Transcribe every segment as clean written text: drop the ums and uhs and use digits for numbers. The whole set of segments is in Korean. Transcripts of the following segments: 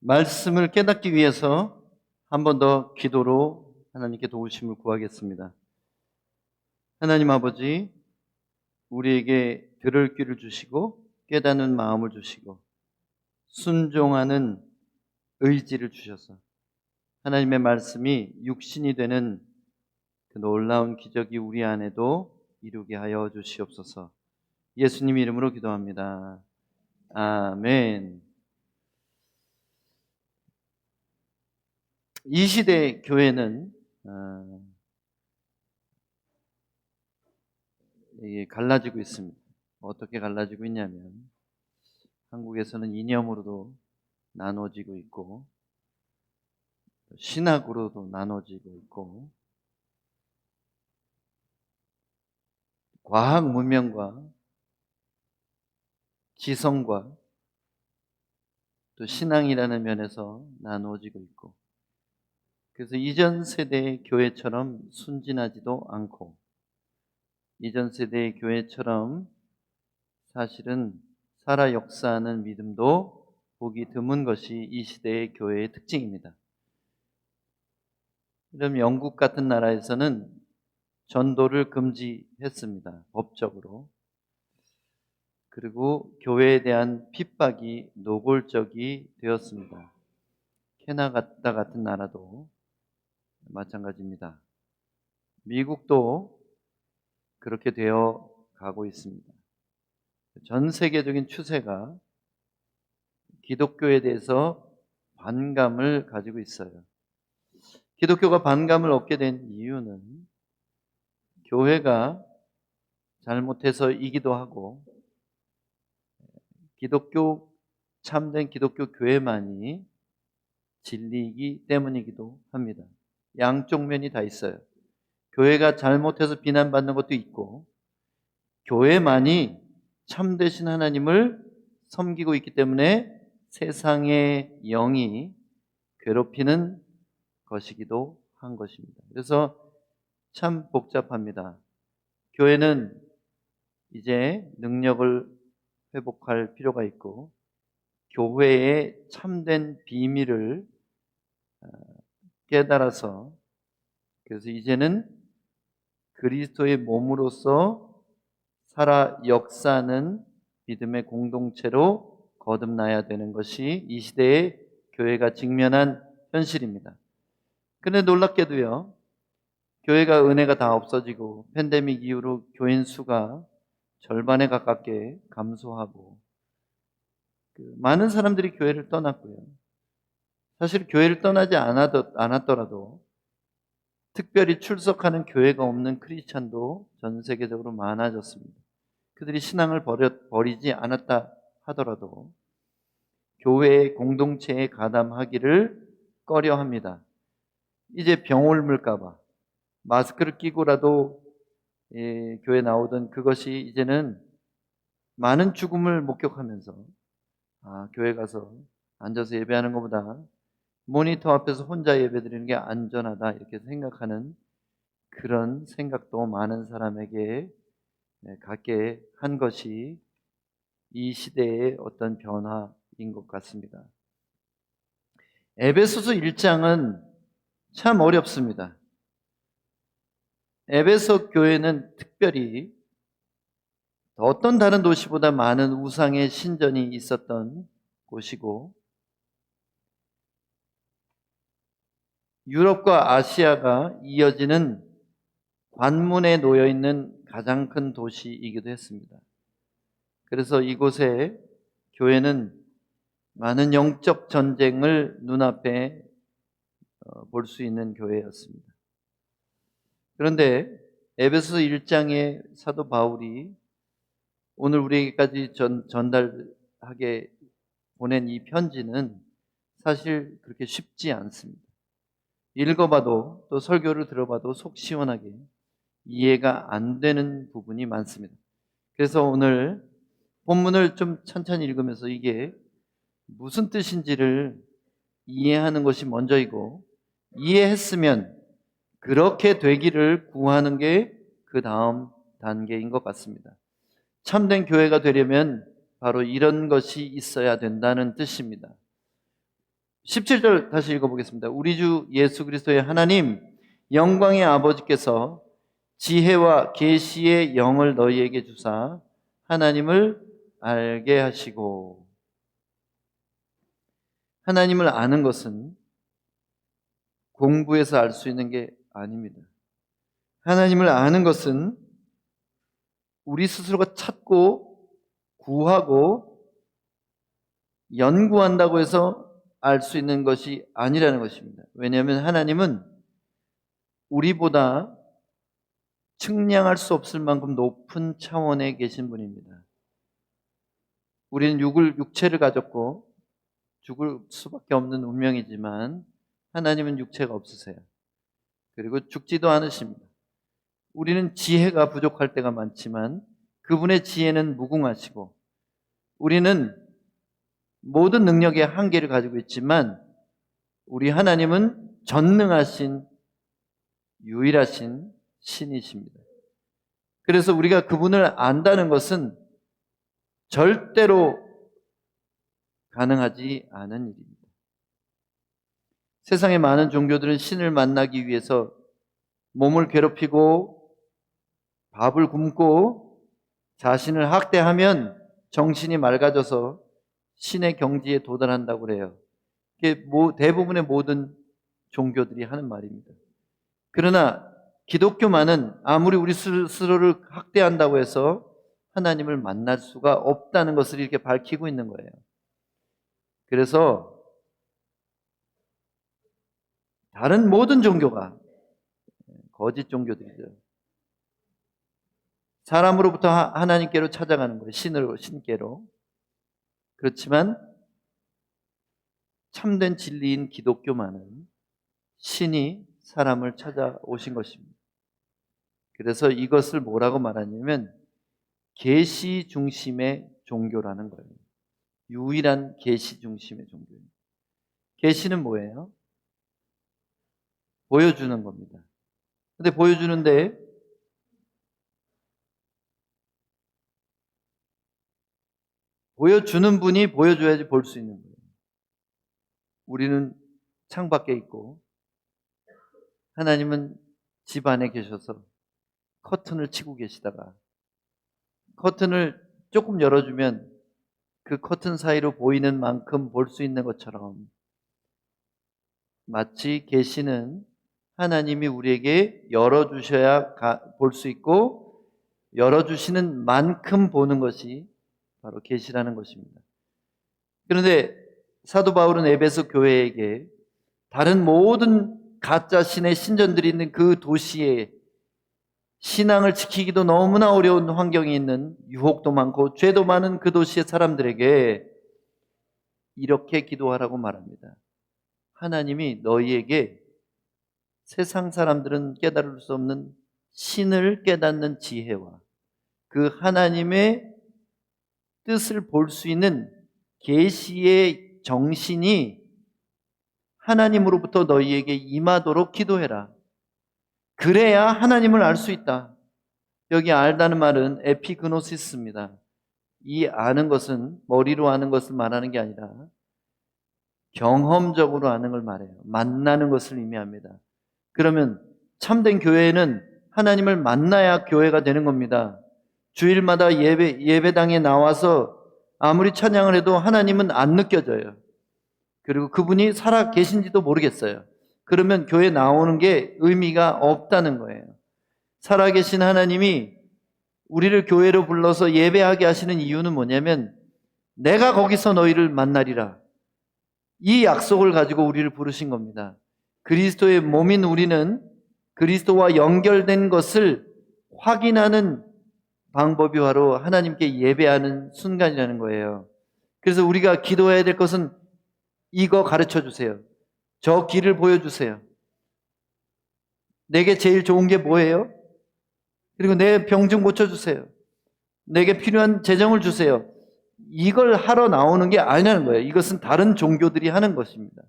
말씀을 깨닫기 위해서 한 번 더 기도로 하나님께 도우심을 구하겠습니다. 하나님 아버지, 우리에게 들을 귀를 주시고 깨닫는 마음을 주시고 순종하는 의지를 주셔서 하나님의 말씀이 육신이 되는 그 놀라운 기적이 우리 안에도 이루게 하여 주시옵소서. 예수님 이름으로 기도합니다. 아멘. 이 시대 교회는 이게 갈라지고 있습니다. 어떻게 갈라지고 있냐면 한국에서는 이념으로도 나눠지고 있고 신학으로도 나눠지고 있고 과학 문명과 지성과 또 신앙이라는 면에서 나누어지고 있고, 그래서 이전 세대의 교회처럼 순진하지도 않고 이전 세대의 교회처럼 사실은 살아 역사하는 믿음도 보기 드문 것이 이 시대의 교회의 특징입니다. 그럼 영국 같은 나라에서는 전도를 금지했습니다. 법적으로. 그리고 교회에 대한 핍박이 노골적이 되었습니다. 캐나다 같은 나라도 마찬가지입니다. 미국도 그렇게 되어 가고 있습니다. 전 세계적인 추세가 기독교에 대해서 반감을 가지고 있어요. 기독교가 반감을 얻게 된 이유는 교회가 잘못해서이기도 하고 참된 기독교 교회만이 진리이기 때문이기도 합니다. 양쪽 면이 다 있어요. 교회가 잘못해서 비난받는 것도 있고 교회만이 참되신 하나님을 섬기고 있기 때문에 세상의 영이 괴롭히는 것이기도 한 것입니다. 그래서 참 복잡합니다. 교회는 이제 능력을 회복할 필요가 있고 교회의 참된 비밀을 깨달아서 그래서 이제는 그리스도의 몸으로서 살아 역사하는 믿음의 공동체로 거듭나야 되는 것이 이 시대의 교회가 직면한 현실입니다. 그런데 놀랍게도요, 교회가 은혜가 다 없어지고 팬데믹 이후로 교인 수가 절반에 가깝게 감소하고 많은 사람들이 교회를 떠났고요. 사실 교회를 떠나지 않았더라도 특별히 출석하는 교회가 없는 크리스찬도 전 세계적으로 많아졌습니다. 그들이 신앙을 버리지 않았다 하더라도 교회의 공동체에 가담하기를 꺼려합니다. 이제 병 옮을까 봐 마스크를 끼고라도 교회 나오던 그것이 이제는 많은 죽음을 목격하면서 교회 가서 앉아서 예배하는 것보다 모니터 앞에서 혼자 예배드리는 게 안전하다 이렇게 생각하는 그런 생각도 많은 사람에게 갖게 한 것이 이 시대의 어떤 변화인 것 같습니다. 에베소서 1장은 참 어렵습니다. 에베소 교회는 특별히 어떤 다른 도시보다 많은 우상의 신전이 있었던 곳이고 유럽과 아시아가 이어지는 관문에 놓여 있는 가장 큰 도시이기도 했습니다. 그래서 이곳에 교회는 많은 영적 전쟁을 눈앞에 볼 수 있는 교회였습니다. 그런데 에베소 1장의 사도 바울이 오늘 우리에게까지 전달하게 보낸 이 편지는 사실 그렇게 쉽지 않습니다. 읽어봐도 또 설교를 들어봐도 속 시원하게 이해가 안 되는 부분이 많습니다. 그래서 오늘 본문을 좀 천천히 읽으면서 이게 무슨 뜻인지를 이해하는 것이 먼저이고 이해했으면 그렇게 되기를 구하는 게 그 다음 단계인 것 같습니다. 참된 교회가 되려면 바로 이런 것이 있어야 된다는 뜻입니다. 17절 다시 읽어보겠습니다. 우리 주 예수 그리스도의 하나님 영광의 아버지께서 지혜와 계시의 영을 너희에게 주사 하나님을 알게 하시고. 하나님을 아는 것은 공부해서 알 수 있는 게 아닙니다. 하나님을 아는 것은 우리 스스로가 찾고 구하고 연구한다고 해서 알 수 있는 것이 아니라는 것입니다. 왜냐하면 하나님은 우리보다 측량할 수 없을 만큼 높은 차원에 계신 분입니다. 우리는 육체를 가졌고 죽을 수밖에 없는 운명이지만 하나님은 육체가 없으세요. 그리고 죽지도 않으십니다. 우리는 지혜가 부족할 때가 많지만 그분의 지혜는 무궁하시고, 우리는 모든 능력의 한계를 가지고 있지만 우리 하나님은 전능하신 유일하신 신이십니다. 그래서 우리가 그분을 안다는 것은 절대로 가능하지 않은 일입니다. 세상의 많은 종교들은 신을 만나기 위해서 몸을 괴롭히고 밥을 굶고 자신을 학대하면 정신이 맑아져서 신의 경지에 도달한다고 그래요. 이게 대부분의 모든 종교들이 하는 말입니다. 그러나 기독교만은 아무리 우리 스스로를 학대한다고 해서 하나님을 만날 수가 없다는 것을 이렇게 밝히고 있는 거예요. 그래서 다른 모든 종교가 거짓 종교들이죠. 사람으로부터 하나님께로 찾아가는 거예요. 신께로. 그렇지만 참된 진리인 기독교만은 신이 사람을 찾아오신 것입니다. 그래서 이것을 뭐라고 말하냐면 계시 중심의 종교라는 거예요. 유일한 계시 중심의 종교입니다. 계시는 뭐예요? 보여주는 겁니다. 근데 보여주는데 보여주는 분이 보여줘야지 볼 수 있는 거예요. 우리는 창밖에 있고 하나님은 집 안에 계셔서 커튼을 치고 계시다가 커튼을 조금 열어주면 그 커튼 사이로 보이는 만큼 볼 수 있는 것처럼, 마치 계시는 하나님이 우리에게 열어주셔야 볼 수 있고 열어주시는 만큼 보는 것이 바로 계시라는 것입니다. 그런데 사도 바울은 에베소 교회에게 다른 모든 가짜 신의 신전들이 있는 그 도시에 신앙을 지키기도 너무나 어려운 환경이 있는, 유혹도 많고 죄도 많은 그 도시의 사람들에게 이렇게 기도하라고 말합니다. 하나님이 너희에게 세상 사람들은 깨달을 수 없는 신을 깨닫는 지혜와 그 하나님의 뜻을 볼 수 있는 계시의 정신이 하나님으로부터 너희에게 임하도록 기도해라. 그래야 하나님을 알 수 있다. 여기 알다는 말은 에피그노시스입니다. 이 아는 것은 머리로 아는 것을 말하는 게 아니라 경험적으로 아는 걸 말해요. 만나는 것을 의미합니다. 그러면 참된 교회는 하나님을 만나야 교회가 되는 겁니다. 주일마다 예배당에 나와서 아무리 찬양을 해도 하나님은 안 느껴져요. 그리고 그분이 살아 계신지도 모르겠어요. 그러면 교회 나오는 게 의미가 없다는 거예요. 살아계신 하나님이 우리를 교회로 불러서 예배하게 하시는 이유는 뭐냐면 내가 거기서 너희를 만나리라, 이 약속을 가지고 우리를 부르신 겁니다. 그리스도의 몸인 우리는 그리스도와 연결된 것을 확인하는 방법이 바로 하나님께 예배하는 순간이라는 거예요. 그래서 우리가 기도해야 될 것은 이거 가르쳐 주세요. 저 길을 보여주세요. 내게 제일 좋은 게 뭐예요? 그리고 내 병 좀 고쳐주세요. 내게 필요한 재정을 주세요. 이걸 하러 나오는 게 아니라는 거예요. 이것은 다른 종교들이 하는 것입니다.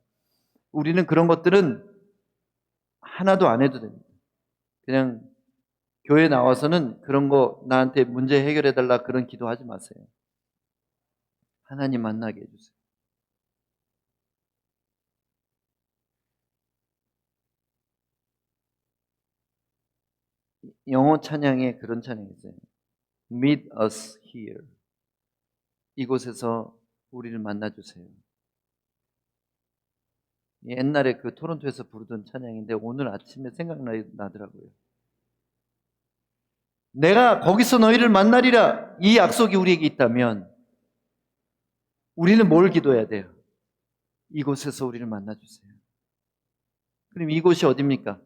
우리는 그런 것들은 하나도 안 해도 됩니다. 그냥 교회 나와서는 그런 거 나한테 문제 해결해달라 그런 기도하지 마세요. 하나님 만나게 해주세요. 영어 찬양에 그런 찬양이 있어요. Meet us here. 이곳에서 우리를 만나주세요. 옛날에 그 토론토에서 부르던 찬양인데 오늘 아침에 생각나더라고요. 내가 거기서 너희를 만나리라. 이 약속이 우리에게 있다면 우리는 뭘 기도해야 돼요? 이곳에서 우리를 만나주세요. 그럼 이곳이 어디입니까?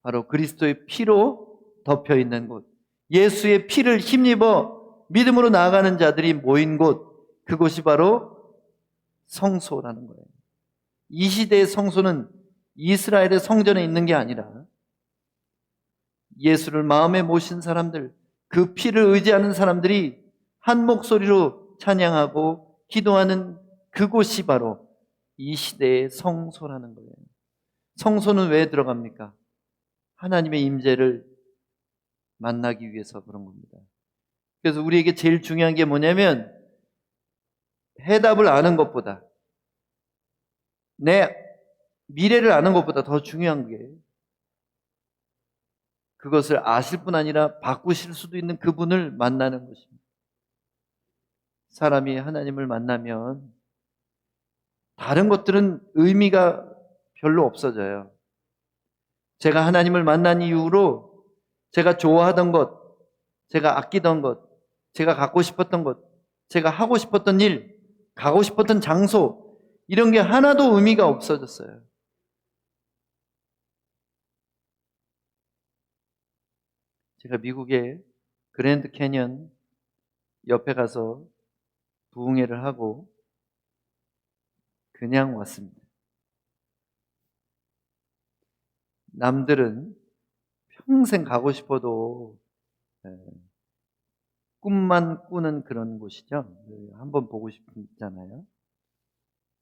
바로 그리스도의 피로 덮여있는 곳, 예수의 피를 힘입어 믿음으로 나아가는 자들이 모인 곳, 그곳이 바로 성소라는 거예요. 이 시대의 성소는 이스라엘의 성전에 있는 게 아니라 예수를 마음에 모신 사람들, 그 피를 의지하는 사람들이 한 목소리로 찬양하고 기도하는 그곳이 바로 이 시대의 성소라는 거예요. 성소는 왜 들어갑니까? 하나님의 임재를 만나기 위해서 그런 겁니다. 그래서 우리에게 제일 중요한 게 뭐냐면 해답을 아는 것보다, 내 미래를 아는 것보다 더 중요한 게 그것을 아실 뿐 아니라 바꾸실 수도 있는 그분을 만나는 것입니다. 사람이 하나님을 만나면 다른 것들은 의미가 별로 없어져요. 제가 하나님을 만난 이후로 제가 좋아하던 것, 제가 아끼던 것, 제가 갖고 싶었던 것, 제가 하고 싶었던 일, 가고 싶었던 장소, 이런 게 하나도 의미가 없어졌어요. 제가 미국의 그랜드 캐년 옆에 가서 부흥회를 하고 그냥 왔습니다. 남들은 평생 가고 싶어도 꿈만 꾸는 그런 곳이죠. 한번 보고 싶잖아요.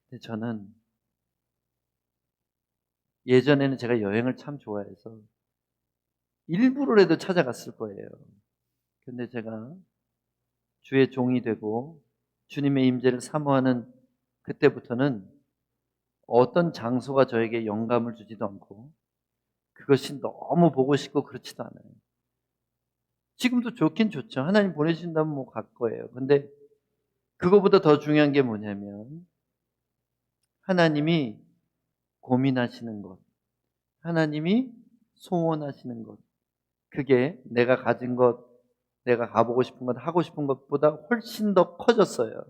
근데 저는 예전에는 제가 여행을 참 좋아해서 일부러라도 찾아갔을 거예요. 근데 제가 주의 종이 되고 주님의 임재를 사모하는 그때부터는 어떤 장소가 저에게 영감을 주지도 않고 그것이 너무 보고 싶고 그렇지도 않아요. 지금도 좋긴 좋죠. 하나님 보내신다면 뭐 갈 거예요. 근데 그거보다 더 중요한 게 뭐냐면 하나님이 고민하시는 것, 하나님이 소원하시는 것, 그게 내가 가진 것, 내가 가보고 싶은 것, 하고 싶은 것보다 훨씬 더 커졌어요.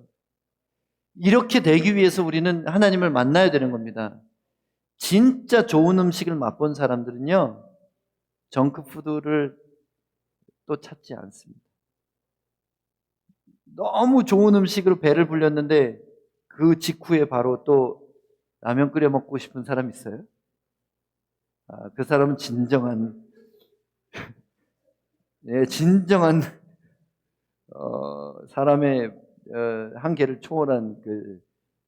이렇게 되기 위해서 우리는 하나님을 만나야 되는 겁니다. 진짜 좋은 음식을 맛본 사람들은요, 정크푸드를 또 찾지 않습니다. 너무 좋은 음식으로 배를 불렸는데 그 직후에 바로 또 라면 끓여 먹고 싶은 사람 있어요? 그 사람은 진정한 진정한 사람의 한계를 초월한 그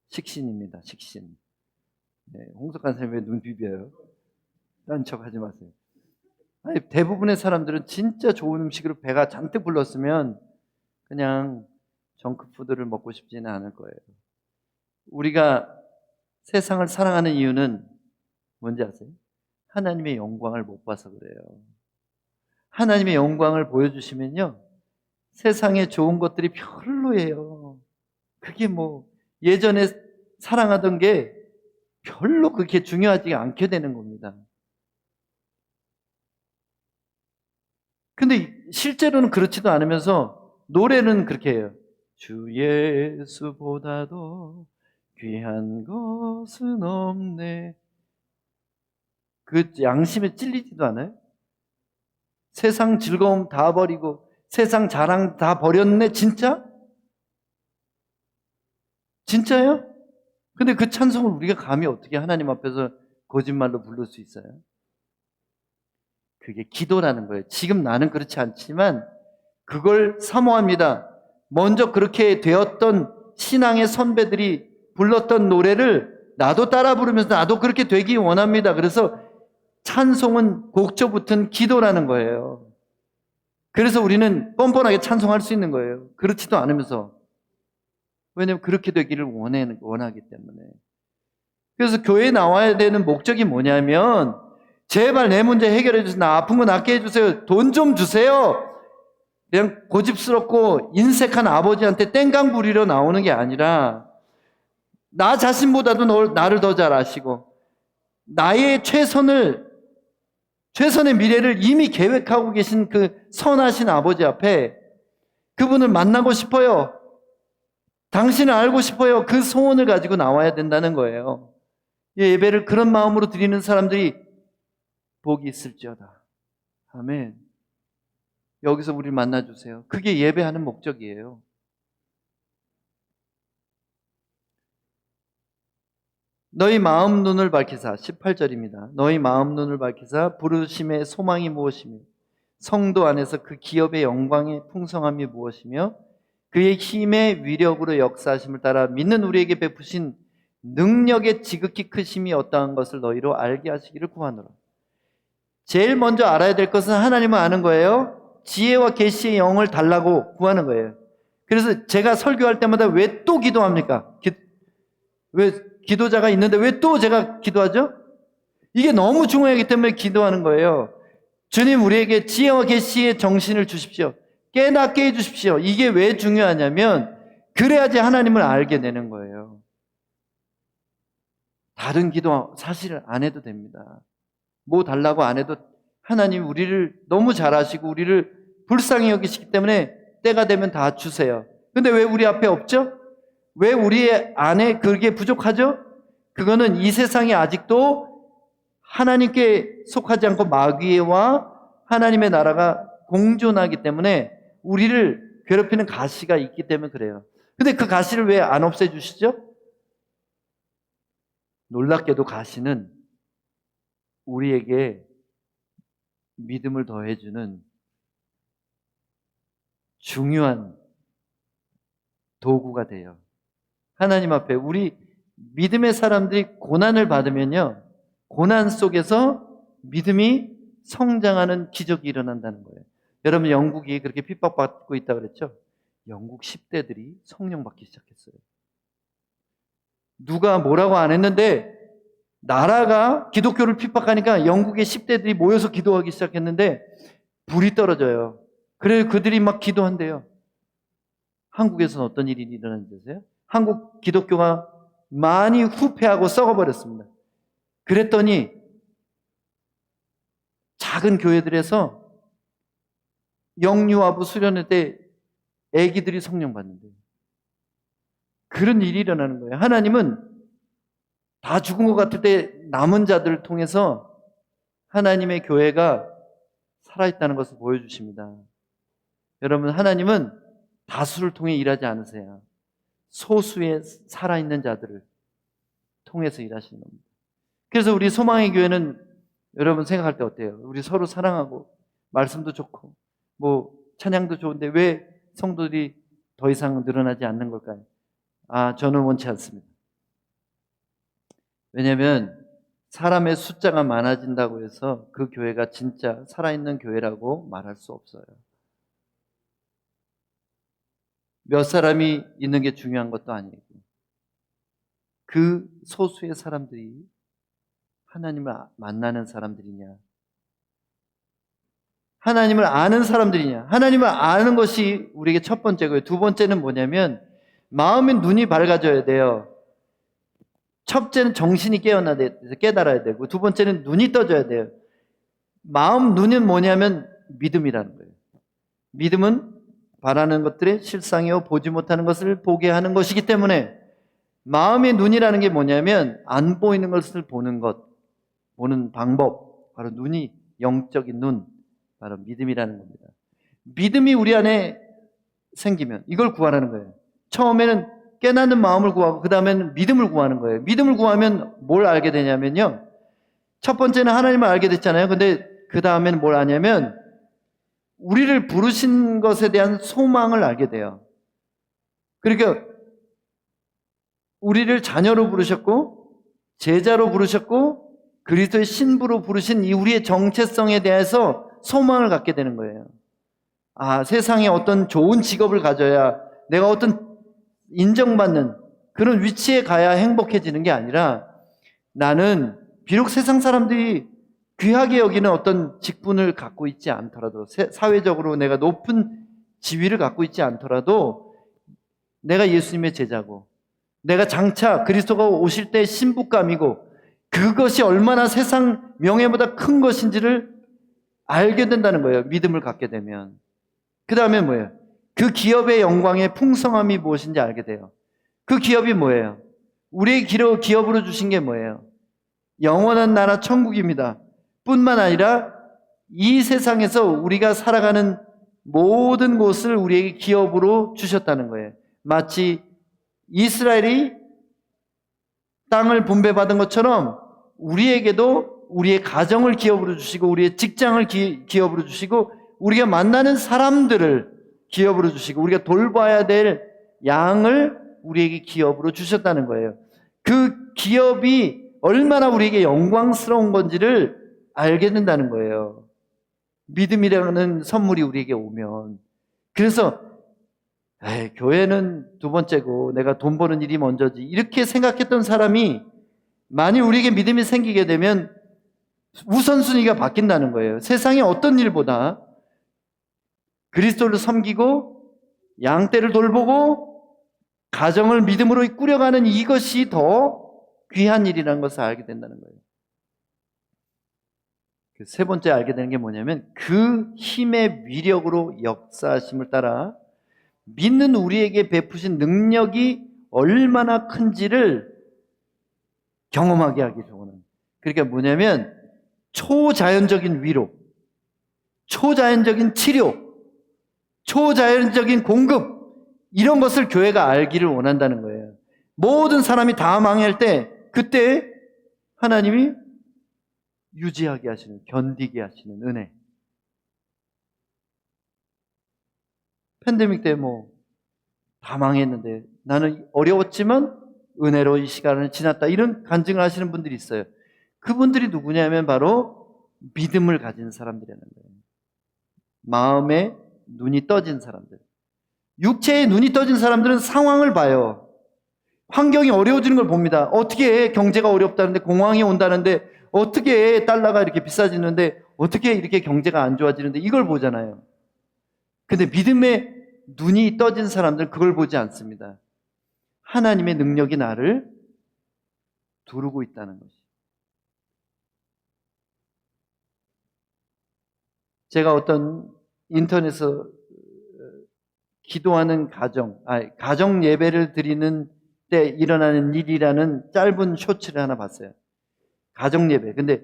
식신입니다. 식신. 홍석한 선생님 왜 눈 비벼요? 딴 척 하지 마세요. 아니, 대부분의 사람들은 진짜 좋은 음식으로 배가 잔뜩 불렀으면 그냥 정크푸드를 먹고 싶지는 않을 거예요. 우리가 세상을 사랑하는 이유는 뭔지 아세요? 하나님의 영광을 못 봐서 그래요. 하나님의 영광을 보여주시면요, 세상에 좋은 것들이 별로예요. 그게 뭐 예전에 사랑하던 게 별로 그렇게 중요하지 않게 되는 겁니다. 근데 실제로는 그렇지도 않으면서 노래는 그렇게 해요. 주 예수보다도 귀한 것은 없네. 그 양심에 찔리지도 않아요? 세상 즐거움 다 버리고 세상 자랑 다 버렸네? 진짜? 진짜요? 근데 그 찬송을 우리가 감히 어떻게 하나님 앞에서 거짓말로 부를 수 있어요? 그게 기도라는 거예요. 지금 나는 그렇지 않지만 그걸 사모합니다. 먼저 그렇게 되었던 신앙의 선배들이 불렀던 노래를 나도 따라 부르면서 나도 그렇게 되기 원합니다. 그래서 찬송은 곡조 붙은 기도라는 거예요. 그래서 우리는 뻔뻔하게 찬송할 수 있는 거예요. 그렇지도 않으면서. 왜냐하면 그렇게 되기를 원하기 때문에. 그래서 교회에 나와야 되는 목적이 뭐냐면 제발 내 문제 해결해 주세요. 나 아픈 거 낫게 해주세요. 돈 좀 주세요. 그냥 고집스럽고 인색한 아버지한테 땡강 부리러 나오는 게 아니라 나 자신보다도 나를 더 잘 아시고 나의 최선의 미래를 이미 계획하고 계신 그 선하신 아버지 앞에 그분을 만나고 싶어요. 당신을 알고 싶어요. 그 소원을 가지고 나와야 된다는 거예요. 예배를 그런 마음으로 드리는 사람들이 복이 있을지어다. 아멘. 여기서 우리를 만나주세요. 그게 예배하는 목적이에요. 너희 마음 눈을 밝히사 18절입니다. 너희 마음 눈을 밝히사 부르심의 소망이 무엇이며 성도 안에서 그 기업의 영광의 풍성함이 무엇이며 그의 힘의 위력으로 역사하심을 따라 믿는 우리에게 베푸신 능력의 지극히 크심이 어떠한 것을 너희로 알게 하시기를 구하노라. 제일 먼저 알아야 될 것은 하나님을 아는 거예요. 지혜와 계시의 영을 달라고 구하는 거예요. 그래서 제가 설교할 때마다 왜 또 기도합니까? 왜 기도자가 있는데 왜 또 제가 기도하죠? 이게 너무 중요하기 때문에 기도하는 거예요. 주님, 우리에게 지혜와 계시의 정신을 주십시오. 깨닫게 해주십시오. 이게 왜 중요하냐면 그래야지 하나님을 알게 되는 거예요. 다른 기도 사실 안 해도 됩니다. 뭐 달라고 안 해도 하나님 우리를 너무 잘 아시고 우리를 불쌍히 여기시기 때문에 때가 되면 다 주세요. 근데 왜 우리 앞에 없죠? 왜 우리 안에 그게 부족하죠? 그거는 이 세상이 아직도 하나님께 속하지 않고 마귀와 하나님의 나라가 공존하기 때문에 우리를 괴롭히는 가시가 있기 때문에 그래요. 근데 그 가시를 왜 안 없애주시죠? 놀랍게도 가시는 우리에게 믿음을 더해주는 중요한 도구가 돼요. 하나님 앞에 우리 믿음의 사람들이 고난을 받으면요, 고난 속에서 믿음이 성장하는 기적이 일어난다는 거예요. 여러분, 영국이 그렇게 핍박받고 있다고 그랬죠? 영국 10대들이 성령 받기 시작했어요. 누가 뭐라고 안 했는데 나라가 기독교를 핍박하니까 영국의 10대들이 모여서 기도하기 시작했는데 불이 떨어져요. 그래서 그들이 막 기도한대요. 한국에서는 어떤 일이 일어났는지 아세요? 한국 기독교가 많이 후퇴하고 썩어버렸습니다. 그랬더니 작은 교회들에서 영유아부 수련회 때 애기들이 성령 받는데요. 그런 일이 일어나는 거예요. 하나님은 다 죽은 것 같을 때 남은 자들을 통해서 하나님의 교회가 살아있다는 것을 보여주십니다. 여러분, 하나님은 다수를 통해 일하지 않으세요. 소수의 살아있는 자들을 통해서 일하시는 겁니다. 그래서 우리 소망의 교회는 여러분 생각할 때 어때요? 우리 서로 사랑하고 말씀도 좋고 뭐 찬양도 좋은데 왜 성도들이 더 이상 늘어나지 않는 걸까요? 저는 원치 않습니다. 왜냐하면 사람의 숫자가 많아진다고 해서 그 교회가 진짜 살아있는 교회라고 말할 수 없어요. 몇 사람이 있는 게 중요한 것도 아니고 그 소수의 사람들이 하나님을 만나는 사람들이냐, 하나님을 아는 사람들이냐. 하나님을 아는 것이 우리에게 첫 번째고요. 두 번째는 뭐냐면 마음의 눈이 밝아져야 돼요. 첫째는 정신이 깨달아야 되고 두 번째는 눈이 떠져야 돼요. 마음 눈은 뭐냐면 믿음이라는 거예요. 믿음은 바라는 것들의 실상이요 보지 못하는 것을 보게 하는 것이기 때문에 마음의 눈이라는 게 뭐냐면 안 보이는 것을 보는 것, 보는 방법, 바로 눈이 영적인 눈, 바로 믿음이라는 겁니다. 믿음이 우리 안에 생기면 이걸 구하라는 거예요. 처음에는 깨닫는 마음을 구하고 그 다음에는 믿음을 구하는 거예요. 믿음을 구하면 뭘 알게 되냐면요, 첫 번째는 하나님을 알게 됐잖아요. 근데 그 다음에는 뭘 아냐면 우리를 부르신 것에 대한 소망을 알게 돼요. 그러니까 우리를 자녀로 부르셨고 제자로 부르셨고 그리스도의 신부로 부르신 이 우리의 정체성에 대해서 소망을 갖게 되는 거예요. 세상에 어떤 좋은 직업을 가져야, 내가 어떤 인정받는 그런 위치에 가야 행복해지는 게 아니라, 나는 비록 세상 사람들이 귀하게 여기는 어떤 직분을 갖고 있지 않더라도, 사회적으로 내가 높은 지위를 갖고 있지 않더라도 내가 예수님의 제자고, 내가 장차 그리스도가 오실 때 신부감이고, 그것이 얼마나 세상 명예보다 큰 것인지를 알게 된다는 거예요. 믿음을 갖게 되면. 그 다음에 뭐예요? 그 기업의 영광의 풍성함이 무엇인지 알게 돼요. 그 기업이 뭐예요? 우리의 기업으로 주신 게 뭐예요? 영원한 나라 천국입니다. 뿐만 아니라 이 세상에서 우리가 살아가는 모든 곳을 우리에게 기업으로 주셨다는 거예요. 마치 이스라엘이 땅을 분배받은 것처럼 우리에게도 우리의 가정을 기업으로 주시고, 우리의 직장을 기업으로 주시고, 우리가 만나는 사람들을 기업으로 주시고, 우리가 돌봐야 될 양을 우리에게 기업으로 주셨다는 거예요. 그 기업이 얼마나 우리에게 영광스러운 건지를 알게 된다는 거예요. 믿음이라는 선물이 우리에게 오면. 그래서 교회는 두 번째고 내가 돈 버는 일이 먼저지, 이렇게 생각했던 사람이 만일 우리에게 믿음이 생기게 되면 우선순위가 바뀐다는 거예요. 세상의 어떤 일보다 그리스도를 섬기고 양떼를 돌보고 가정을 믿음으로 꾸려가는 이것이 더 귀한 일이라는 것을 알게 된다는 거예요. 세 번째 알게 되는 게 뭐냐면, 그 힘의 위력으로 역사하심을 따라 믿는 우리에게 베푸신 능력이 얼마나 큰지를 경험하게 하기를 원합니다. 그러니까 뭐냐면, 초자연적인 위로, 초자연적인 치료, 초자연적인 공급, 이런 것을 교회가 알기를 원한다는 거예요. 모든 사람이 다 망할 때, 그때 하나님이 유지하게 하시는, 견디게 하시는 은혜. 팬데믹 때 다 망했는데 나는 어려웠지만 은혜로 이 시간을 지났다, 이런 간증을 하시는 분들이 있어요. 그분들이 누구냐면 바로 믿음을 가진 사람들이라는 거예요. 마음에 눈이 떠진 사람들. 육체에 눈이 떠진 사람들은 상황을 봐요. 환경이 어려워지는 걸 봅니다. 어떻게 경제가 어렵다는데, 공황이 온다는데, 어떻게 달러가 이렇게 비싸지는데, 어떻게 이렇게 경제가 안 좋아지는데, 이걸 보잖아요. 근데 믿음에 눈이 떠진 사람들은 그걸 보지 않습니다. 하나님의 능력이 나를 두르고 있다는 것이. 제가 어떤 인터넷에서 기도하는 가정 예배를 드리는 때 일어나는 일이라는 짧은 쇼츠를 하나 봤어요. 가정 예배. 근데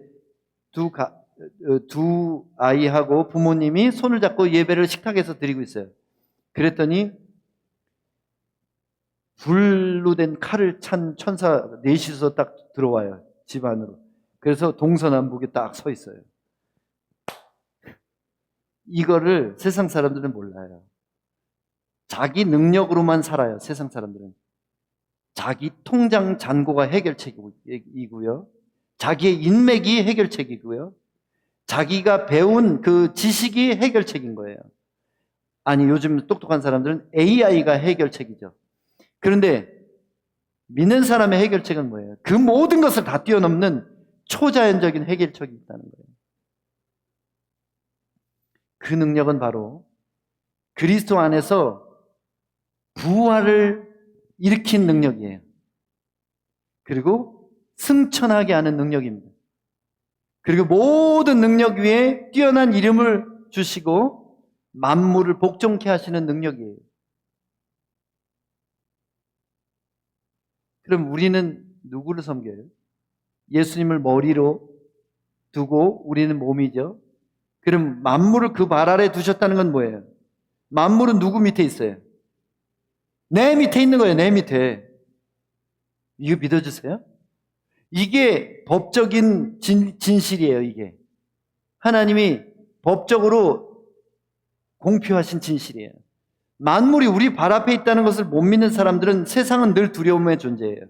두 아이하고 부모님이 손을 잡고 예배를 식탁에서 드리고 있어요. 그랬더니 불로 된 칼을 찬 천사 넷이서 딱 들어와요, 집 안으로. 그래서 동서남북에 딱 서 있어요. 이거를 세상 사람들은 몰라요. 자기 능력으로만 살아요, 세상 사람들은. 자기 통장 잔고가 해결책이고요, 자기의 인맥이 해결책이고요, 자기가 배운 그 지식이 해결책인 거예요. 아니, 요즘 똑똑한 사람들은 AI가 해결책이죠. 그런데 믿는 사람의 해결책은 뭐예요? 그 모든 것을 다 뛰어넘는 초자연적인 해결책이 있다는 거예요. 그 능력은 바로 그리스도 안에서 부활을 일으킨 능력이에요. 그리고 승천하게 하는 능력입니다. 그리고 모든 능력 위에 뛰어난 이름을 주시고 만물을 복종케 하시는 능력이에요. 그럼 우리는 누구를 섬겨요? 예수님을 머리로 두고 우리는 몸이죠. 그럼 만물을 그 발 아래 두셨다는 건 뭐예요? 만물은 누구 밑에 있어요? 내 밑에 있는 거예요, 내 밑에. 이거 믿어주세요? 이게 법적인 진실이에요, 이게. 하나님이 법적으로 공표하신 진실이에요. 만물이 우리 발 앞에 있다는 것을 못 믿는 사람들은 세상은 늘 두려움의 존재예요.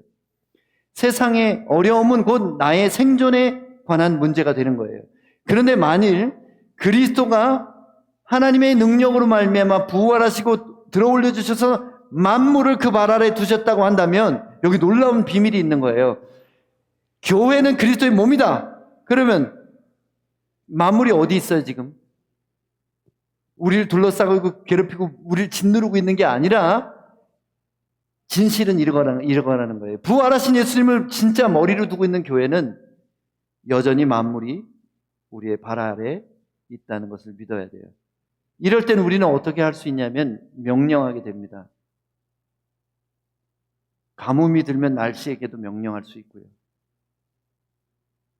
세상의 어려움은 곧 나의 생존에 관한 문제가 되는 거예요. 그런데 만일 그리스도가 하나님의 능력으로 말미암아 부활하시고 들어올려 주셔서 만물을 그 발 아래 두셨다고 한다면 여기 놀라운 비밀이 있는 거예요. 교회는 그리스도의 몸이다. 그러면 만물이 어디 있어요, 지금? 우리를 둘러싸고 괴롭히고 우리를 짓누르고 있는 게 아니라 진실은 이러거라는 거예요. 부활하신 예수님을 진짜 머리로 두고 있는 교회는 여전히 만물이 우리의 발 아래 있다는 것을 믿어야 돼요. 이럴 때는 우리는 어떻게 할 수 있냐면 명령하게 됩니다. 가뭄이 들면 날씨에게도 명령할 수 있고요.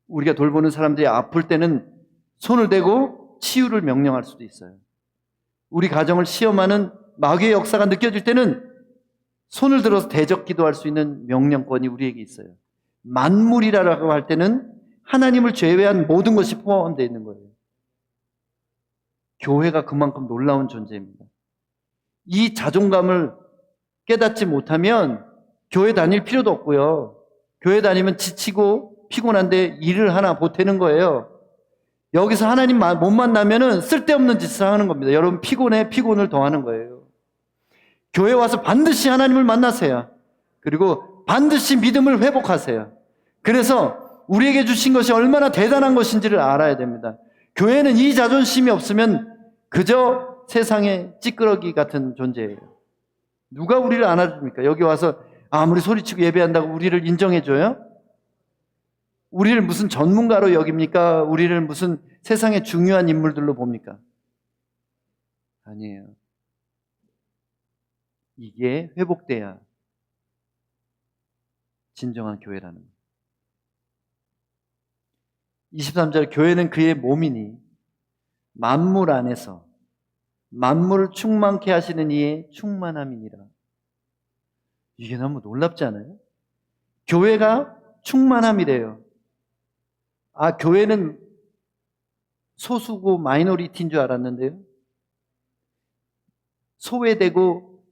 우리가 돌보는 사람들이 아플 때는 손을 대고 치유를 명령할 수도 있어요. 우리 가정을 시험하는 마귀의 역사가 느껴질 때는 손을 들어서 대적 기도할 수 있는 명령권이 우리에게 있어요. 만물이라고 할 때는 하나님을 제외한 모든 것이 포함되어 있는 거예요. 교회가 그만큼 놀라운 존재입니다. 이 자존감을 깨닫지 못하면 교회 다닐 필요도 없고요. 교회 다니면 지치고 피곤한데 일을 하나 보태는 거예요. 여기서 하나님 못 만나면은 쓸데없는 짓을 하는 겁니다. 여러분 피곤해 피곤을 더하는 거예요. 교회 와서 반드시 하나님을 만나세요. 그리고 반드시 믿음을 회복하세요. 그래서 우리에게 주신 것이 얼마나 대단한 것인지를 알아야 됩니다. 교회는 이 자존심이 없으면 그저 세상의 찌끄러기 같은 존재예요. 누가 우리를 안아줍니까? 여기 와서 아무리 소리치고 예배한다고 우리를 인정해줘요? 우리를 무슨 전문가로 여깁니까? 우리를 무슨 세상의 중요한 인물들로 봅니까? 아니에요. 이게 회복돼야 진정한 교회라는 거예요. 23절 교회는 그의 몸이니 만물 안에서 만물을 충만케 하시는 이의 충만함이니라. 이게 너무 놀랍지 않아요? 교회가 충만함이래요. 아, 교회는 소수고 마이너리티인 줄 알았는데요. 소외되고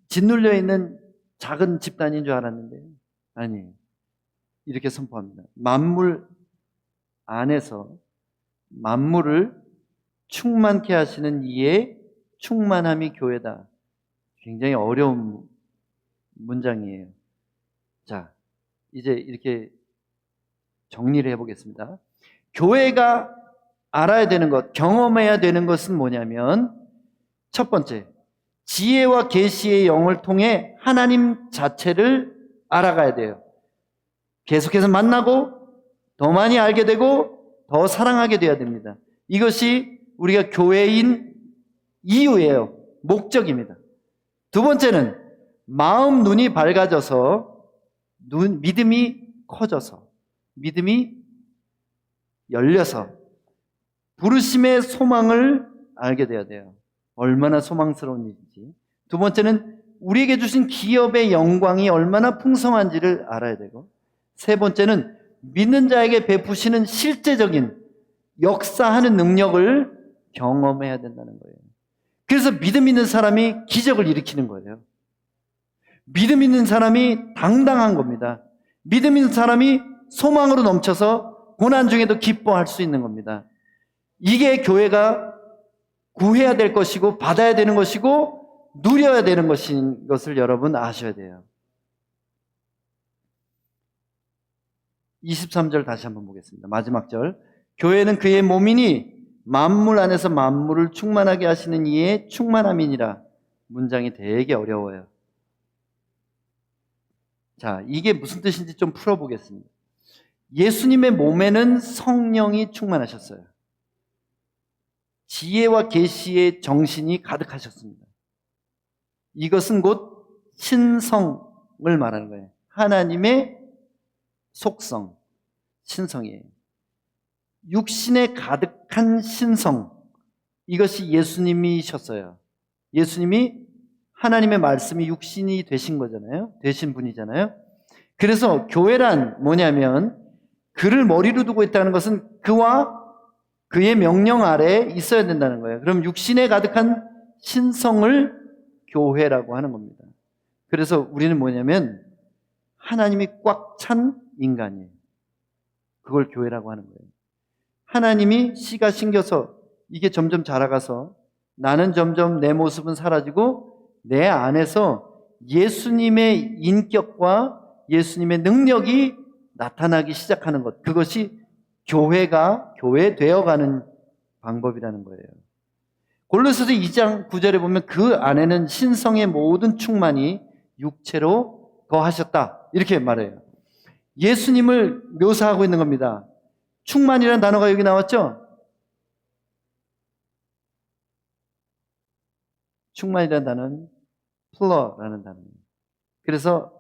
짓눌려 있는 작은 집단인 줄 알았는데요. 아니에요. 이렇게 선포합니다. 만물 안에서 만물을 충만케 하시는 이의 충만함이 교회다. 굉장히 어려운 문장이에요. 자, 이제 이렇게 정리를 해보겠습니다. 교회가 알아야 되는 것, 경험해야 되는 것은 뭐냐면 첫 번째, 지혜와 계시의 영을 통해 하나님 자체를 알아가야 돼요. 계속해서 만나고 더 많이 알게 되고 더 사랑하게 돼야 됩니다. 이것이 우리가 교회인 이유예요. 목적입니다. 두 번째는 마음 눈이 밝아져서 믿음이 커져서 믿음이 열려서 부르심의 소망을 알게 돼야 돼요. 얼마나 소망스러운 일인지. 두 번째는 우리에게 주신 기업의 영광이 얼마나 풍성한지를 알아야 되고, 세 번째는 믿는 자에게 베푸시는 실제적인 역사하는 능력을 경험해야 된다는 거예요. 그래서 믿음 있는 사람이 기적을 일으키는 거예요. 믿음 있는 사람이 당당한 겁니다. 믿음 있는 사람이 소망으로 넘쳐서 고난 중에도 기뻐할 수 있는 겁니다. 이게 교회가 구해야 될 것이고 받아야 되는 것이고 누려야 되는 것인 것을 여러분 아셔야 돼요. 23절 다시 한번 보겠습니다. 마지막 절. 교회는 그의 몸이니 만물 안에서 만물을 충만하게 하시는 이의 충만함이니라. 문장이 되게 어려워요. 자, 이게 무슨 뜻인지 좀 풀어보겠습니다. 예수님의 몸에는 성령이 충만하셨어요. 지혜와 계시의 정신이 가득하셨습니다. 이것은 곧 신성을 말하는 거예요. 하나님의 속성, 신성이에요. 육신에 가득한 신성, 이것이 예수님이셨어요. 예수님이 하나님의 말씀이 육신이 되신 거잖아요. 되신 분이잖아요. 그래서 교회란 뭐냐면 그를 머리로 두고 있다는 것은 그와 그의 명령 아래에 있어야 된다는 거예요. 그럼 육신에 가득한 신성을 교회라고 하는 겁니다. 그래서 우리는 뭐냐면 하나님이 꽉 찬 인간이에요. 그걸 교회라고 하는 거예요. 하나님이 씨가 심겨서 이게 점점 자라가서 나는 점점 내 모습은 사라지고 내 안에서 예수님의 인격과 예수님의 능력이 나타나기 시작하는 것, 그것이 교회가 교회되어가는 방법이라는 거예요. 골로새서 2장 9절에 보면 그 안에는 신성의 모든 충만이 육체로 거하셨다. 이렇게 말해요. 예수님을 묘사하고 있는 겁니다. 충만이라는 단어가 여기 나왔죠? 충만이라는 단어는 플러라는 단어입니다. 그래서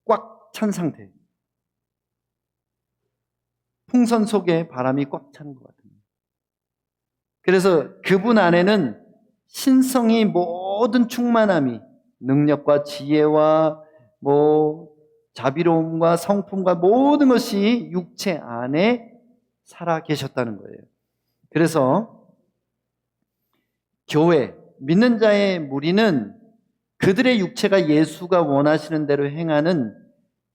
꽉 찬 상태. 풍선 속에 바람이 꽉 찬 것 같습니다. 그래서 그분 안에는 신성이 모든 충만함이 능력과 지혜와 자비로움과 성품과 모든 것이 육체 안에 살아 계셨다는 거예요. 그래서 교회, 믿는 자의 무리는 그들의 육체가 예수가 원하시는 대로 행하는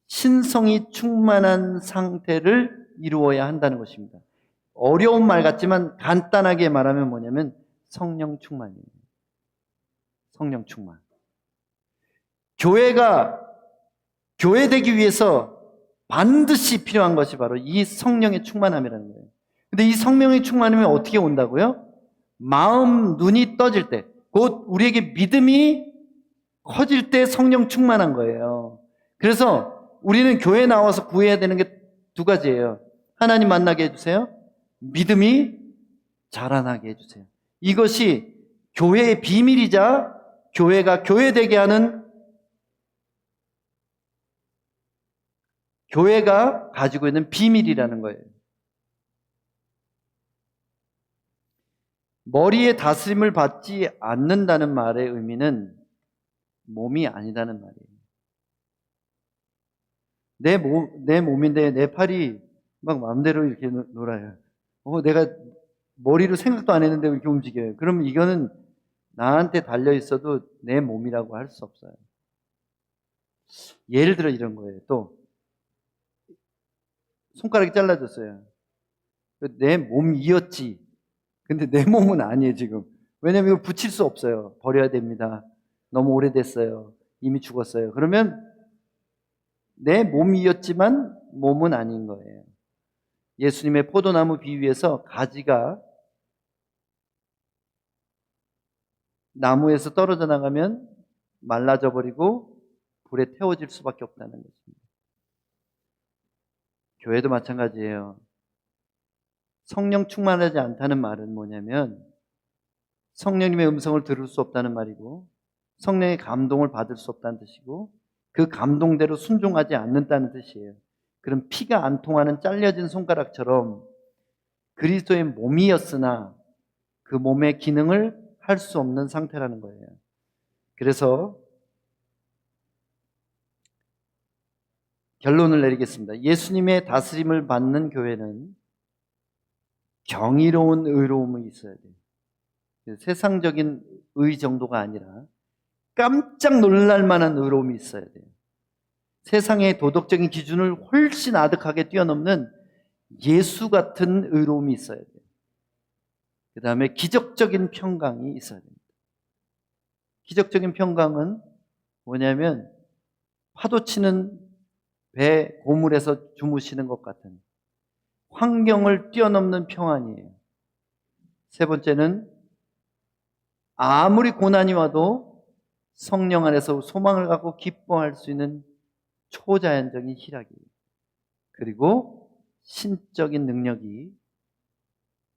신성이 충만한 상태를 이루어야 한다는 것입니다. 어려운 말 같지만 간단하게 말하면 뭐냐면 성령 충만이에요. 성령 충만. 교회가 교회되기 위해서 반드시 필요한 것이 바로 이 성령의 충만함이라는 거예요. 근데 이 성령의 충만함이 어떻게 온다고요? 마음, 눈이 떠질 때, 곧 우리에게 믿음이 커질 때 성령 충만한 거예요. 그래서 우리는 교회에 나와서 구해야 되는 게 두 가지예요. 하나님 만나게 해주세요. 믿음이 자라나게 해주세요. 이것이 교회의 비밀이자 교회가 교회되게 하는, 교회가 가지고 있는 비밀이라는 거예요. 머리의 다스림을 받지 않는다는 말의 의미는 몸이 아니다는 말이에요. 내 몸인데 내 팔이 막 마음대로 이렇게 놀아요. 내가 머리로 생각도 안 했는데 이렇게 움직여요. 그러면 이거는 나한테 달려 있어도 내 몸이라고 할 수 없어요. 예를 들어 이런 거예요. 또 손가락이 잘라졌어요. 내 몸이었지. 근데 내 몸은 아니에요 지금. 왜냐면 이걸 붙일 수 없어요. 버려야 됩니다. 너무 오래됐어요. 이미 죽었어요. 그러면 내 몸이었지만 몸은 아닌 거예요. 예수님의 포도나무 비유에서 가지가 나무에서 떨어져 나가면 말라져 버리고 불에 태워질 수밖에 없다는 것입니다. 교회도 마찬가지예요. 성령 충만하지 않다는 말은 뭐냐면 성령님의 음성을 들을 수 없다는 말이고 성령의 감동을 받을 수 없다는 뜻이고 그 감동대로 순종하지 않는다는 뜻이에요. 그럼 피가 안 통하는 잘려진 손가락처럼 그리스도의 몸이었으나 그 몸의 기능을 할 수 없는 상태라는 거예요. 그래서 결론을 내리겠습니다. 예수님의 다스림을 받는 교회는 경이로운 의로움이 있어야 돼요. 세상적인 의 정도가 아니라 깜짝 놀랄 만한 의로움이 있어야 돼요. 세상의 도덕적인 기준을 훨씬 아득하게 뛰어넘는 예수 같은 의로움이 있어야 돼요. 그 다음에 기적적인 평강이 있어야 됩니다. 기적적인 평강은 뭐냐면 파도 치는 배 고물에서 주무시는 것 같은 환경을 뛰어넘는 평안이에요. 세 번째는 아무리 고난이 와도 성령 안에서 소망을 갖고 기뻐할 수 있는 초자연적인 희락이에요. 그리고 신적인 능력이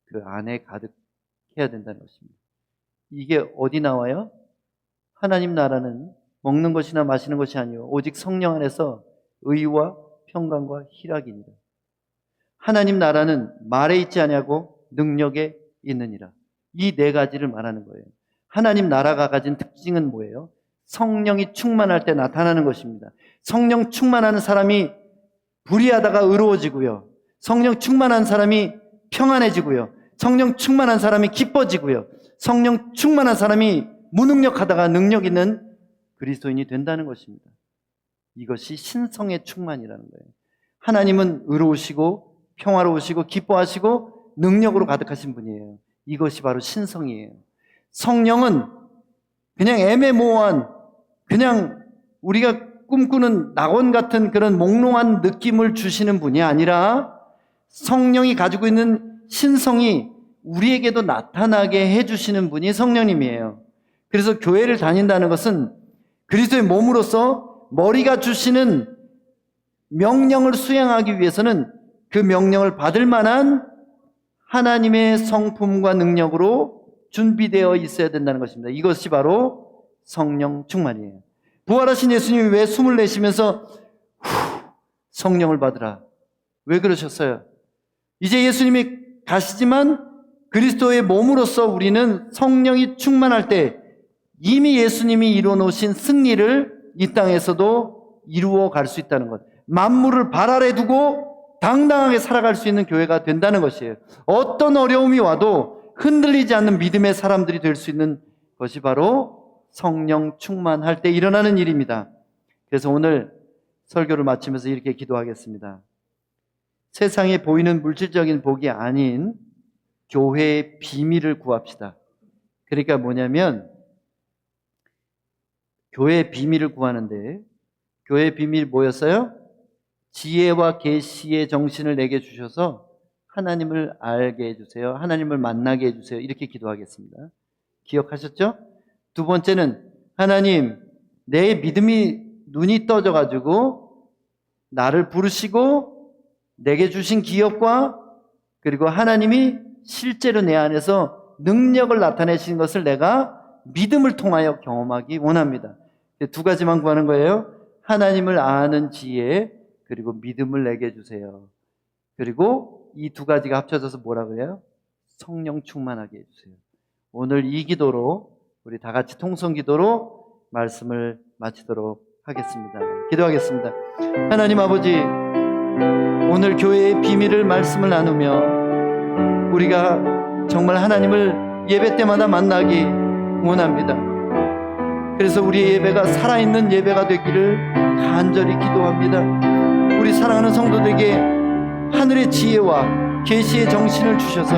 그 안에 가득해야 된다는 것입니다. 이게 어디 나와요? 하나님 나라는 먹는 것이나 마시는 것이 아니요 오직 성령 안에서 의와 평강과 희락이니라. 하나님 나라는 말에 있지 아니하고 능력에 있느니라. 이 네 가지를 말하는 거예요. 하나님 나라가 가진 특징은 뭐예요? 성령이 충만할 때 나타나는 것입니다. 성령 충만한 사람이 불의하다가 의로워지고요. 성령 충만한 사람이 평안해지고요. 성령 충만한 사람이 기뻐지고요. 성령 충만한 사람이 무능력하다가 능력 있는 그리스도인이 된다는 것입니다. 이것이 신성의 충만이라는 거예요. 하나님은 의로우시고 평화로우시고 기뻐하시고 능력으로 가득하신 분이에요. 이것이 바로 신성이에요. 성령은 그냥 애매모호한 그냥 우리가 꿈꾸는 낙원 같은 그런 몽롱한 느낌을 주시는 분이 아니라 성령이 가지고 있는 신성이 우리에게도 나타나게 해주시는 분이 성령님이에요. 그래서 교회를 다닌다는 것은 그리스도의 몸으로서 머리가 주시는 명령을 수행하기 위해서는 그 명령을 받을 만한 하나님의 성품과 능력으로 준비되어 있어야 된다는 것입니다. 이것이 바로 성령 충만이에요. 부활하신 예수님이 왜 숨을 내쉬면서 성령을 받으라, 왜 그러셨어요? 이제 예수님이 가시지만 그리스도의 몸으로서 우리는 성령이 충만할 때 이미 예수님이 이루어 놓으신 승리를 이 땅에서도 이루어 갈 수 있다는 것, 만물을 발 아래 두고 당당하게 살아갈 수 있는 교회가 된다는 것이에요. 어떤 어려움이 와도 흔들리지 않는 믿음의 사람들이 될 수 있는 것이 바로 성령 충만할 때 일어나는 일입니다. 그래서 오늘 설교를 마치면서 이렇게 기도하겠습니다. 세상에 보이는 물질적인 복이 아닌 교회의 비밀을 구합시다. 그러니까 뭐냐면 교회의 비밀을 구하는데, 교회의 비밀이 뭐였어요? 지혜와 계시의 정신을 내게 주셔서 하나님을 알게 해주세요. 하나님을 만나게 해주세요. 이렇게 기도하겠습니다. 기억하셨죠? 두 번째는 하나님, 내 믿음이 눈이 떠져가지고 나를 부르시고 내게 주신 기업과 그리고 하나님이 실제로 내 안에서 능력을 나타내신 것을 내가 믿음을 통하여 경험하기 원합니다. 두 가지만 구하는 거예요. 하나님을 아는 지혜, 그리고 믿음을 내게 주세요. 그리고 이 두 가지가 합쳐져서 뭐라고 해요? 성령 충만하게 해주세요. 오늘 이 기도로 우리 다 같이 통성 기도로 말씀을 마치도록 하겠습니다. 기도하겠습니다. 하나님 아버지, 오늘 교회의 비밀을 말씀을 나누며 우리가 정말 하나님을 예배 때마다 만나기 원합니다. 그래서 우리의 예배가 살아있는 예배가 되기를 간절히 기도합니다. 우리 사랑하는 성도들에게 하늘의 지혜와 계시의 정신을 주셔서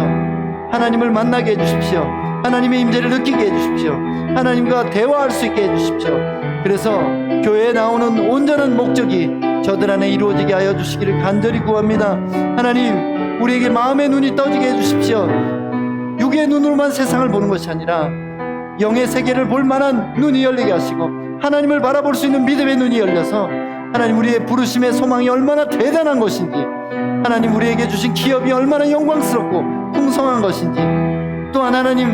하나님을 만나게 해주십시오. 하나님의 임재를 느끼게 해주십시오. 하나님과 대화할 수 있게 해주십시오. 그래서 교회에 나오는 온전한 목적이 저들 안에 이루어지게 하여 주시기를 간절히 구합니다. 하나님, 우리에게 마음의 눈이 떠지게 해주십시오. 육의 눈으로만 세상을 보는 것이 아니라 영의 세계를 볼 만한 눈이 열리게 하시고 하나님을 바라볼 수 있는 믿음의 눈이 열려서 하나님, 우리의 부르심의 소망이 얼마나 대단한 것인지, 하나님 우리에게 주신 기업이 얼마나 영광스럽고 풍성한 것인지, 또한 하나님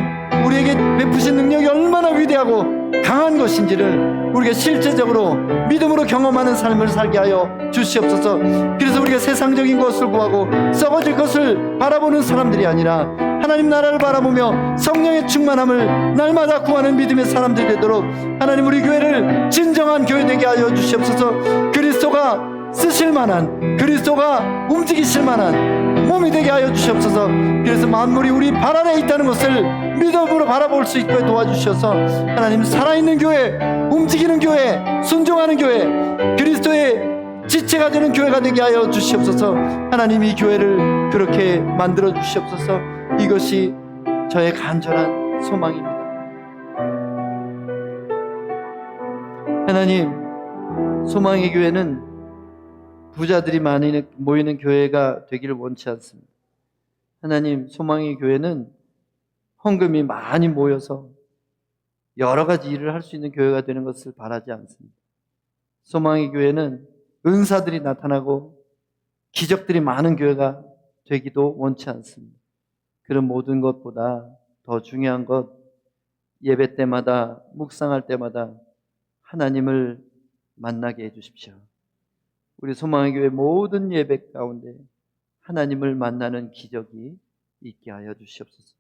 우리에게 베푸신 능력이 얼마나 위대하고 강한 것인지를 우리가 실제적으로 믿음으로 경험하는 삶을 살게 하여 주시옵소서. 그래서 우리가 세상적인 것을 구하고 썩어질 것을 바라보는 사람들이 아니라 하나님 나라를 바라보며 성령의 충만함을 날마다 구하는 믿음의 사람들이 되도록 하나님, 우리 교회를 진정한 교회 되게 하여 주시옵소서. 그리스도가 쓰실 만한, 그리스도가 움직이실 만한 몸이 되게 하여 주시옵소서. 그래서 만물이 우리 발 아래 있다는 것을 믿음으로 바라볼 수 있게 도와주셔서 하나님, 살아있는 교회, 움직이는 교회, 순종하는 교회, 그리스도의 지체가 되는 교회가 되게 하여 주시옵소서. 하나님, 이 교회를 그렇게 만들어 주시옵소서. 이것이 저의 간절한 소망입니다. 하나님, 소망의 교회는 부자들이 많이 모이는 교회가 되기를 원치 않습니다. 하나님, 소망의 교회는 헌금이 많이 모여서 여러 가지 일을 할 수 있는 교회가 되는 것을 바라지 않습니다. 소망의 교회는 은사들이 나타나고 기적들이 많은 교회가 되기도 원치 않습니다. 그런 모든 것보다 더 중요한 것, 예배 때마다, 묵상할 때마다 하나님을 만나게 해주십시오. 우리 소망의 교회 모든 예배 가운데 하나님을 만나는 기적이 있게 하여 주시옵소서.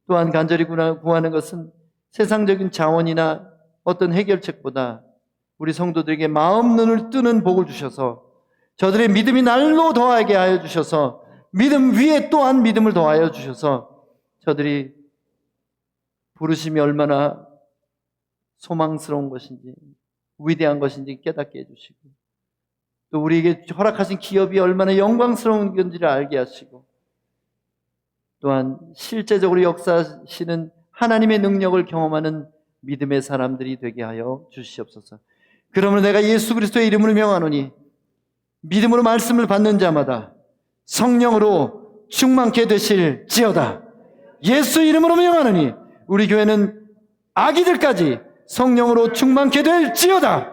또한 간절히 구하는 것은 세상적인 자원이나 어떤 해결책보다 우리 성도들에게 마음 눈을 뜨는 복을 주셔서 저들의 믿음이 날로 더하게 하여 주셔서 믿음 위에 또한 믿음을 더하여 주셔서 저들이 부르심이 얼마나 소망스러운 것인지 위대한 것인지 깨닫게 해주시고, 또 우리에게 허락하신 기업이 얼마나 영광스러운 건지를 알게 하시고, 또한 실제적으로 역사하시는 하나님의 능력을 경험하는 믿음의 사람들이 되게 하여 주시옵소서. 그러므로 내가 예수 그리스도의 이름으로 명하노니 믿음으로 말씀을 받는 자마다 성령으로 충만케 되실지어다. 예수 이름으로 명하노니 우리 교회는 아기들까지 성령으로 충만케 될지어다.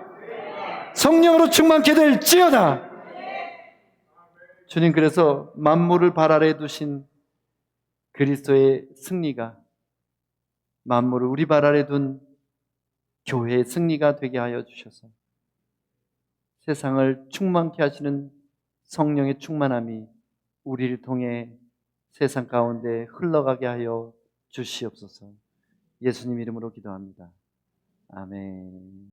성령으로 충만케 될지어다. 주님, 그래서 만물을 발 아래 두신 그리스도의 승리가 만물을 우리 발 아래 둔 교회의 승리가 되게 하여 주셔서 세상을 충만케 하시는 성령의 충만함이 우리를 통해 세상 가운데 흘러가게 하여 주시옵소서. 예수님 이름으로 기도합니다. 아멘.